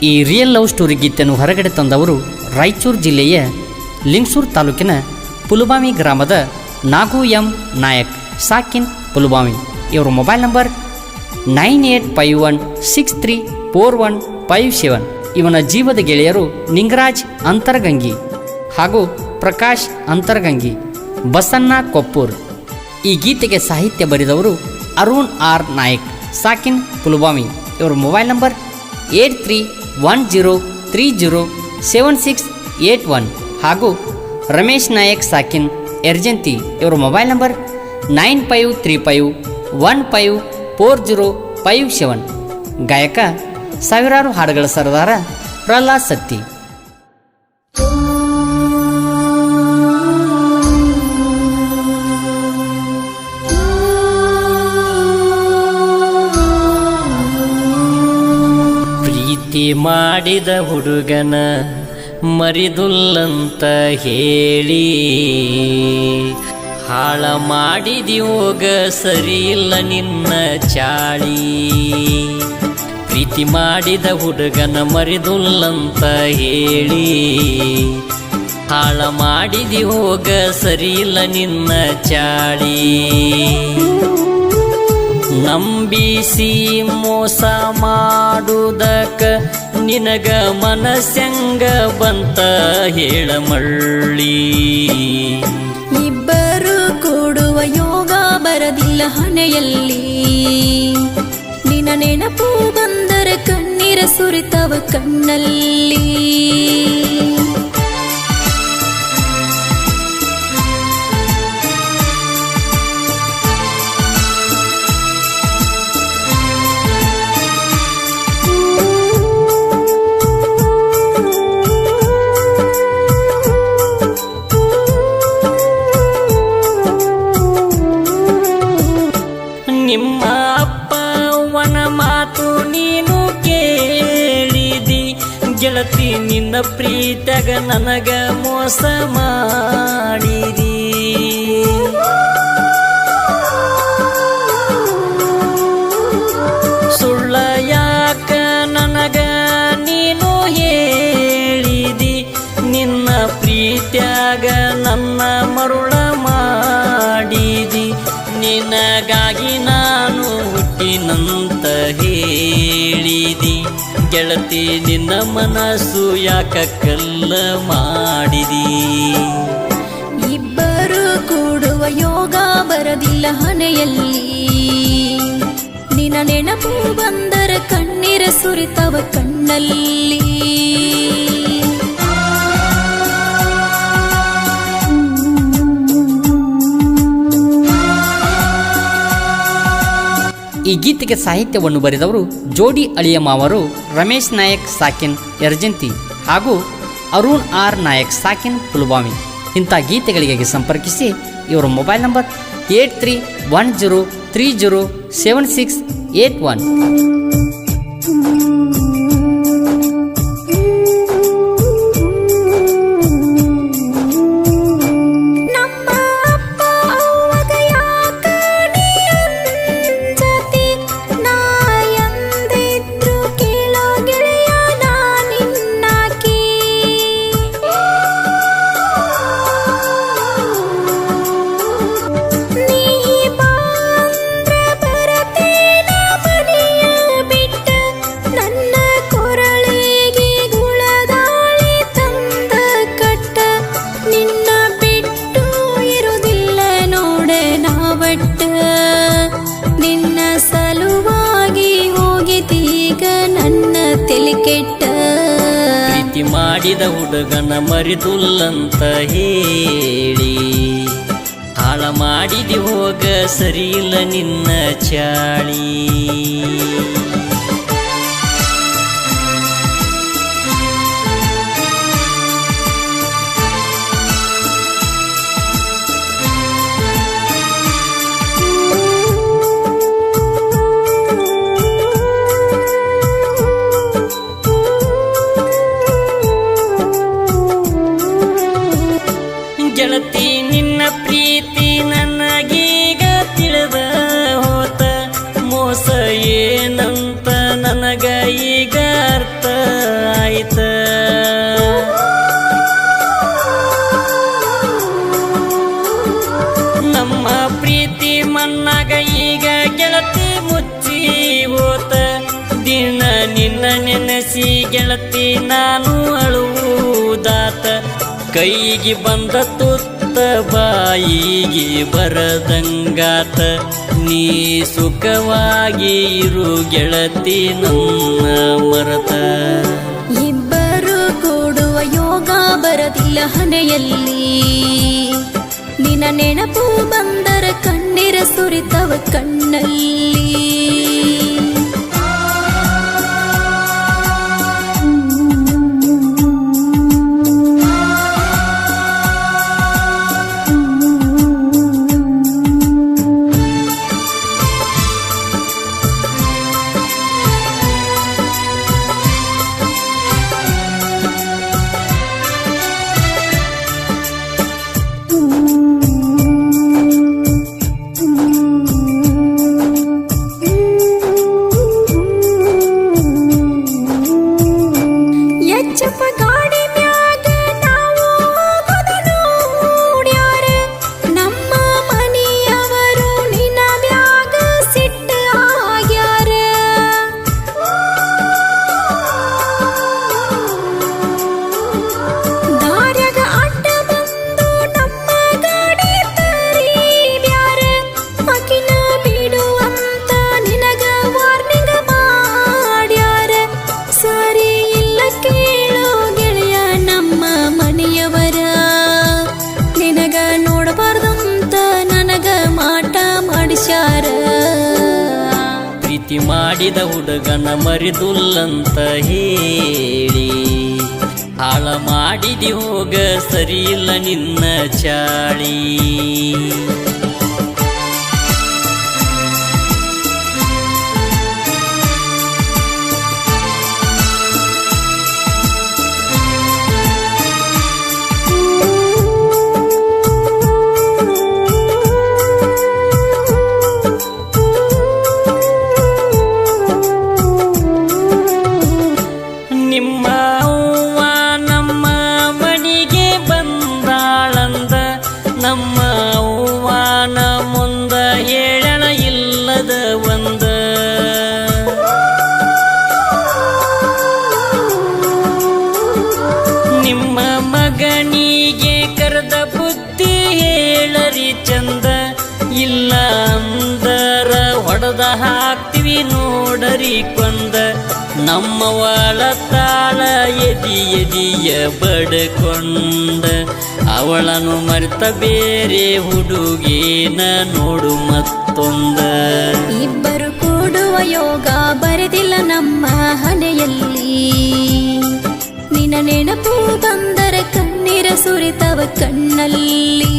ಈ real love story ಗೀತೆಯನ್ನು ಹೊರಗಡೆ ತಂದವರು ರಾಯಚೂರು ಜಿಲ್ಲೆಯ ಲಿಂಗಸೂರು ತಾಲೂಕಿನ ಪುಲುಬಾವಿ ಗ್ರಾಮದ ನಾಗು ಎಂ ನಾಯಕ್ ಸಾಕಿನ್ ಪುಲುಬಾವಿ. ಇವರ ಮೊಬೈಲ್ ನಂಬರ್ 9851634157. ಇವನ ಜೀವದ ಗೆಳೆಯರು ನಿಂಗರಾಜ್ ಅಂತರಗಂಗಿ ಹಾಗೂ ಪ್ರಕಾಶ್ ಅಂತರಗಂಗಿ, ಬಸನ್ನ ಕೊಪ್ಪೂರ್. ಈ ಗೀತೆಗೆ ಸಾಹಿತ್ಯ ಬರೆದವರು ಅರುಣ್ ಆರ್ ನಾಯಕ್ ಸಾಕಿನ್ ಪುಲುಬಾವಿ. ಇವರ ಮೊಬೈಲ್ ನಂಬರ್ 8310307681 ಹಾಗೂ ರಮೇಶ್ ನಾಯಕ್ ಸಾಕಿನ್ ಎರ್ಜಂತಿ. ಇವರ ಮೊಬೈಲ್ ನಂಬರ್ 9535154057. ಗಾಯಕ ಸಾವಿರಾರು ಹಾಡುಗಳ ಸರದಾರ ಪ್ರಹ್ಲಾದ್ ಸತ್ತಿ. ಪ್ರೀತಿ ಮಾಡಿದ ಹುಡುಗನ ಮರಿದುಲ್ಲಂತ ಹೇಳಿ ಹಾಳ ಮಾಡಿದ್ಯೋಗ ಸರಿಯಿಲ್ಲ ನಿನ್ನ ಚಾಳಿ. ಪ್ರೀತಿ ಮಾಡಿದ ಹುಡುಗನ ಮರಿದುಲ್ಲಂತ ಹೇಳಿ ಹಾಳ ಮಾಡಿದ್ಯೋಗ ಸರಿಯಿಲ್ಲ ನಿನ್ನ ಚಾಳಿ. ನಂಬಿಸಿ ಮೋಸ ಮಾಡುವುದಕ್ಕ ನಿನಗ ಮನಸ್ಸಂಗ ಬಂತ ಹೇಳ ಮಳ್ಳಿ. ಇಬ್ಬರು ಕೂಡುವ ಯೋಗ ಬರದಿಲ್ಲ ಹಣೆಯಲ್ಲಿ, ನಿನ್ನ ನೆನಪು ಬಂದರೆ ಕಣ್ಣೀರ ಸುರಿತವ ಕಣ್ಣಲ್ಲಿ. ನಿಮ್ಮ ಅಪ್ಪ ಅವನ ಮಾತು ನೀನು ಕೇಳಿದಿ ಗೆಳತಿ, ನಿನ್ನ ಪ್ರೀತ್ಯಾಗ ನನಗ ಮೋಸ ಮಾಡಿದಿ. ಸುಳ್ಳ ಯಾಕ ನನಗ ನೀನು ಹೇಳಿದಿ, ನಿನ್ನ ಪ್ರೀತ್ಯಾಗ ನನ್ನ ಮರುಳ ಮಾಡಿದಿ. ನಿನಗಾಗಿ ನಾನು ಹುಟ್ಟಿನಂತ ಹೇಳಿದಿ ಗೆಳತಿ, ನಿನ್ನ ಮನಸ್ಸು ಯಾಕ ಕಲ್ಲ ಮಾಡಿದಿ. ಇಬ್ಬರು ಕೂಡುವ ಯೋಗ ಬರದಿಲ್ಲ ಹಣೆಯಲ್ಲಿ, ನಿನ್ನ ನೆನಪು ಬಂದರೆ ಕಣ್ಣೀರ ಸುರಿತವ ಕಣ್ಣಲ್ಲಿ. ಈ ಗೀತೆಗೆ ಸಾಹಿತ್ಯವನ್ನು ಬರೆದವರು ಜೋಡಿ ಅಳಿಯ ಮಾವರು ರಮೇಶ್ ನಾಯಕ್ ಸಾಕಿನ್ ಎರ್ಜಂತಿ ಹಾಗೂ ಅರುಣ್ ಆರ್ ನಾಯಕ್ ಸಾಕಿನ್ ಪುಲುಬಾವಿ. ಇಂಥ ಗೀತೆಗಳಿಗೆ ಸಂಪರ್ಕಿಸಿ. ಇವರ ಮೊಬೈಲ್ ನಂಬರ್ 8310307681. ನಿನ್ನ ಸಲುವಾಗಿ ಹೋಗಿದೀಗ ನನ್ನ ತಲೆ ಕೆಟ್ಟ. ಪ್ರೀತಿ ಮಾಡಿದ ಹುಡುಗನ ಮರಿದುಲ್ಲಂತ ಹೇಳಿ ಹಾಳ ಮಾಡಿದಿ ಹೋಗ ಸರಿಯಿಲ್ಲ ನಿನ್ನ ಚಾಳಿ. ಗೆಳತಿ ನಿನ್ನ ಪ್ರೀತಿ ನನಗೀಗ ತಿಳಿದ ಹೋತ, ಮೋಸ ಏನಂತ ನೆನಸಿ ಗೆಳತಿ ನಾನು ಅಳುವುದಾತ. ಕೈಗೆ ಬಂದ ತುತ್ತ ಬಾಯಿಗೆ ಬರದಂಗಾತ. ನೀ ಸುಖವಾಗಿ ಇರು ಗೆಳತಿ ನನ್ನ ಮರತ. ಇಬ್ಬರು ಕೂಡುವ ಯೋಗ ಬರದಿಲ್ಲ ಹಣೆಯಲ್ಲಿ. ನಿನ್ನ ನೆನಪು ಬಂದರ ಕಣ್ಣೀರ ಸುರಿತವ ಕಣ್ಣಲ್ಲಿ. ಪ್ರೀತಿ ಮಾಡಿದ ಹುಡುಗನ ಮರಿದುಲ್ಲಂತ ಹೇಳಿ ಹಾಳ ಮಾಡಿದಿ ಹೋಗ, ಸರಿಯಿಲ್ಲ ನಿನ್ನ ಚಾಳಿ. ನಮ್ಮ ಅವ್ವಾನ ಮುಂದ ಹೇಳಣ ಇಲ್ಲದ ಒಂದ. ನಿಮ್ಮ ಮಗನಿಗೆ ಕರೆದ ಬುದ್ಧಿ ಹೇಳರಿ ಚಂದ. ಇಲ್ಲ ಅಂದರ ಹೊಡೆದ ಹಾಕ್ತಿವಿ ನೋಡರಿ ಕೊಂದ. ನಮ್ಮ ಒಳ ತಾಳ ಎದಿಯ ಬಡ್ಕೊಂಡ. ಅವಳನ್ನು ಮರೆತ ಬೇರೆ ಹುಡುಗೇನ ನೋಡು ಮತ್ತೊಂದ. ಇಬ್ಬರು ಕೂಡುವ ಯೋಗ ಬರೆದಿಲ್ಲ ನಮ್ಮ ಹಣೆಯಲ್ಲಿ. ನಿನ್ನ ನೆನಪು ಬಂದರೆ ಕಣ್ಣೀರ ಸುರಿತವ ಕಣ್ಣಲ್ಲಿ.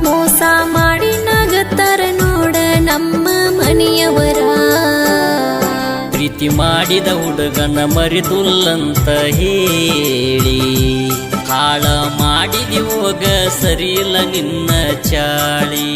ಮೋಸ ಮಾಡಿ ನಗತರ ನೋಡ ನಮ್ಮ ಮನೆಯವರ. ಪ್ರೀತಿ ಮಾಡಿದ ಹುಡುಗನ ಮರಿದುಲ್ಲಂತ ಹೇಳಿ ಹಾಳ ಮಾಡಿದಿ ಹೋಗ, ಸರಿಯಿಲ್ಲ ನಿನ್ನ ಚಾಳಿ.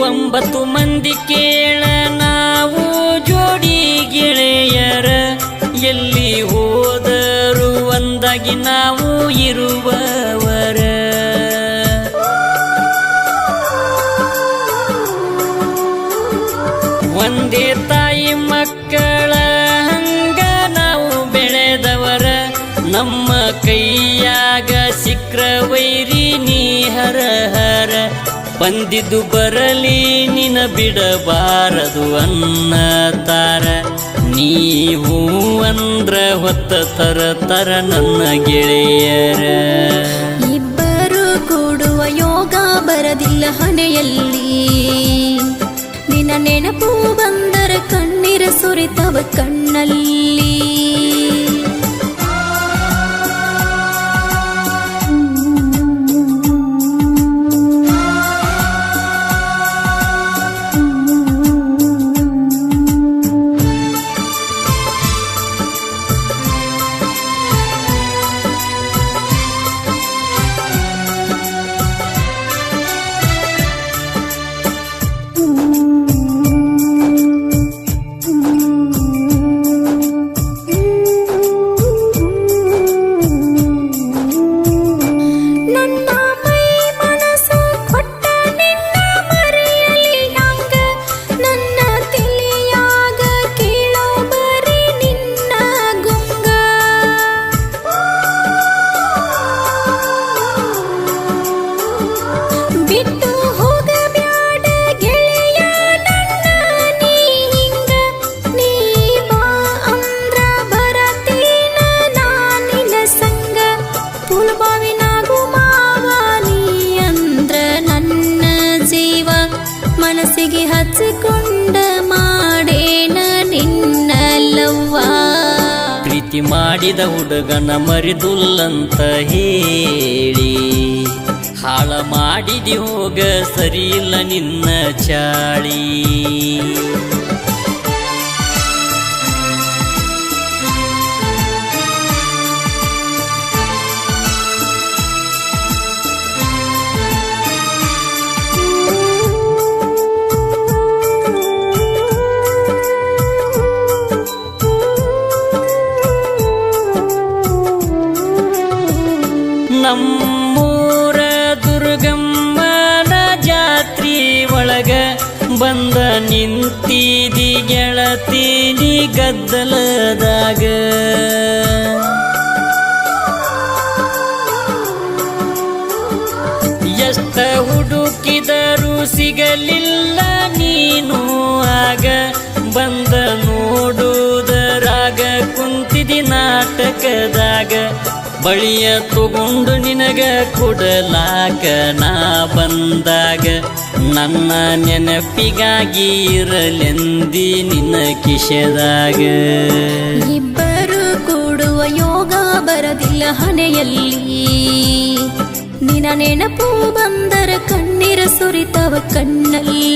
ಒಂಬತ್ತು ಮಂದಿ ಕೇಳ ನಾವು ಜೋಡಿ ಗೆಳೆಯರು. ಎಲ್ಲಿ ಹೋದರೂ ಒಂದಾಗಿ ನಾವು ಇರುವವರ. ಒಂದೇ ತಾಯಿ ಮಕ್ಕಳ ಹಂಗ ನಾವು ಬೆಳೆದವರ. ನಮ್ಮ ಕೈಯಾಗ ಸಿಕ್ರ ವೈರಿ ನೀ ಹರ ಹರ. ಬಂದಿದ್ದು ಬರಲಿ ನಿನ ಬಿಡಬಾರದು ಅನ್ನತಾರ. ನೀವು ಅಂದ್ರ ಹೊತ್ತ ತರ ನನ್ನ ಗೆಳೆಯರ. ಇಬ್ಬರು ಕೂಡುವ ಯೋಗ ಬರದಿಲ್ಲ ಹಣೆಯಲ್ಲಿ. ನಿನ್ನ ನೆನಪು ಬಂದರ ಕಣ್ಣೀರ ಸುರಿತವ ಕಣ್ಣಲ್ಲಿ. ಬಿಟ್ಟು ಹೋಗಬ್ಯಾಡ ಗೆಳೆಯ ನನ್ನ ನೀ ಹಿಂಗ. ನೀ ಬಾ ಅಂದ್ರ ಬರತೀನ ನಾನಿನ ಸಂಗ. ಪುಲ್ಬಾವಿನಾಗು ಮಾವ ನೀ ಅಂದ್ರ ನನ್ನ ಜೀವ. ಮನಸ್ಸಿಗೆ ಹಚ್ಚಿಕೊಂಡ ಮಾಡೇನ ನಿನ್ನ ಲವ್ವ. ಪ್ರೀತಿ ಮಾಡಿದ ಹುಡುಗನ ಮರಿದುಲ್ಲಂತ ಹೇಳಿ ಹಾಳ ಮಾಡಿದಿ ಹೋಗ ಸರಿಯಿಲ್ಲ ನಿನ್ನ ಚಾಳಿ. ನಮ್ಮೂರ ದುರ್ಗಮ್ಮನ ಜಾತ್ರಿ ಒಳಗ ಬಂದ ನಿಂತಿದಿ ಗೆಳತೀನಿ ಗದ್ದಲದಾಗ. ಎಷ್ಟ ಹುಡುಕಿದರೂ ಸಿಗಲಿಲ್ಲ ನೀನು ಆಗ. ಬಂದ ನೋಡುವುದರಾಗ ಕುಂತಿದಿ ನಾಟಕದಾಗ. ಬಳಿಯ ತಗೊಂಡು ನಿನಗ ಕೊಡಲಾಕ ನಾ ಬಂದಾಗ. ನನ್ನ ನೆನಪಿಗಾಗಿ ಇರಲೆಂದಿ ನಿನ್ನ ಕಿಶೆದಾಗ. ಇಬ್ಬರು ಕೂಡುವ ಯೋಗ ಬರದಿಲ್ಲ ಹಣೆಯಲ್ಲಿ. ನಿನ್ನ ನೆನಪು ಬಂದರ ಕಣ್ಣೀರ ಸುರಿತವ ಕಣ್ಣಲ್ಲಿ.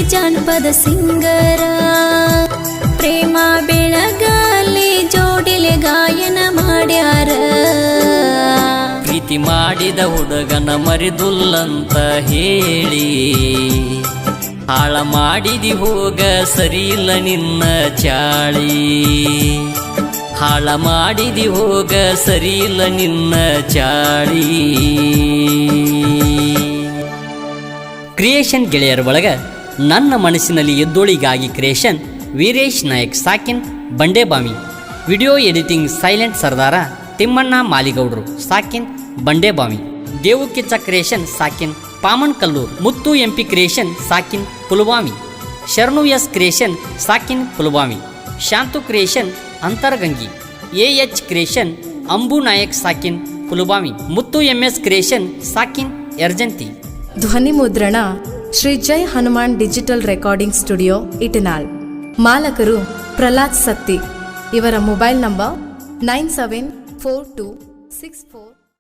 ಜಾನಪದ ಸಿಂಗರ ಪ್ರೇಮ ಬೆಳಗಲಿ ಜೋಡಿಲೆ ಗಾಯನ ಮಾಡ್ಯಾರ. ಪ್ರೀತಿ ಮಾಡಿದ ಹುಡುಗನ ಮರಿದುಲ್ಲಂತ ಹೇಳಿ ಹಾಳ ಮಾಡಿದಿ ಹೋಗ ಸರಿಯಿಲ್ಲ ನಿನ್ನ ಚಾಳಿ. ಹಾಳ ಮಾಡಿದಿ ಹೋಗ ಸರಿಯಿಲ್ಲ ನಿನ್ನ ಚಾಳಿ. ಕ್ರಿಯೇಷನ್ ಗೆಳೆಯರ ಒಳಗ ನನ್ನ ಮನಸ್ಸಿನಲ್ಲಿ ಎದ್ದೋಳಿಗಾಗಿ ಕ್ರಿಯೇಷನ್ ವೀರೇಶ್ ನಾಯಕ್ ಸಾಕಿನ್ Bandebami. Video editing silent Sardara Thimmanna ಮಾಲಿಗೌಡರು ಸಾಕಿನ್ ಬಂಡೇಬಾಮಿ. ದೇವುಕಿಚ್ಚ ಕ್ರಿಯೇಷನ್ ಸಾಕಿನ್ ಪಾಮನ್ ಕಲ್ಲೂರ್, ಮುತ್ತು ಎಂಪಿ ಕ್ರಿಯೇಷನ್ ಸಾಕಿನ್ ಪುಲ್ವಾಮಿ, ಶರಣು ಎಸ್ ಕ್ರಿಯೇಷನ್ ಸಾಕಿನ್ Pulwami, Shantu creation Antaragangi, AH creation Ambu Nayak ಸಾಕಿನ್ ಪುಲ್ವಾಮಿ, ಮುತ್ತು ಎಂಎಸ್ ಕ್ರಿಯೇಷನ್ ಸಾಕಿನ್ ಯರ್ಜಂತಿ. ಧ್ವನಿ ಮುದ್ರಣ Shri Jai Hanuman digital recording studio Itnal. ಮಾಲಕರು ಪ್ರಹ್ಲಾದ್ ಸತ್ತಿ. ಇವರ ಮೊಬೈಲ್ ನಂಬರ್ 974264